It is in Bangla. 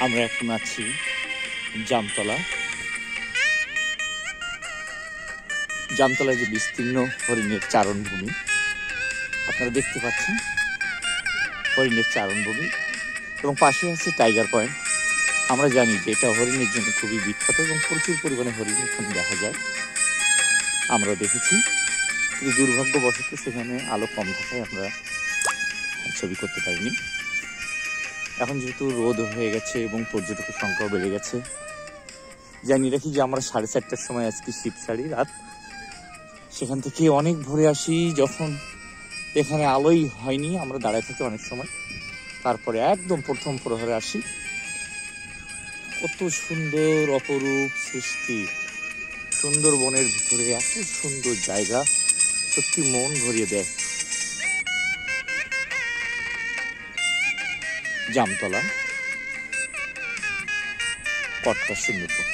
আমরা এখন আছি জামতলা। জামতলায় যে বিস্তীর্ণ হরিণের চারণভূমি আপনারা দেখতে পাচ্ছেন, হরিণের চারণভূমি, এবং পাশে আছে টাইগার পয়েন্ট। আমরা জানি যে এটা হরিণের জন্য খুবই বিখ্যাত এবং প্রচুর পরিমাণে হরিণ এখানে দেখা যায়, আমরা দেখেছি। কিন্তু দুর্ভাগ্যবশত সেখানে আলো কম থাকায় আমরা ছবি করতে পারিনি। এখন যেহেতু রোদ হয়ে গেছে এবং পর্যটকের সংখ্যাও বেড়ে গেছে, জানিয়ে রাখি যে আমরা 4:30টার সময় আজকে শিবসাড়ি রাত, সেখান থেকে অনেক ভোরে আসি, যখন এখানে আলোই হয়নি, আমরা দাঁড়ায় থাকি অনেক সময়, তারপরে একদম প্রথম প্রহরে আসি। কত সুন্দর অপরূপ সৃষ্টি, সুন্দরবনের ভিতরে এত সুন্দর জায়গা, সত্যি মন ভরিয়ে দেয়। জামতলা, কটকা সুন্দরবন।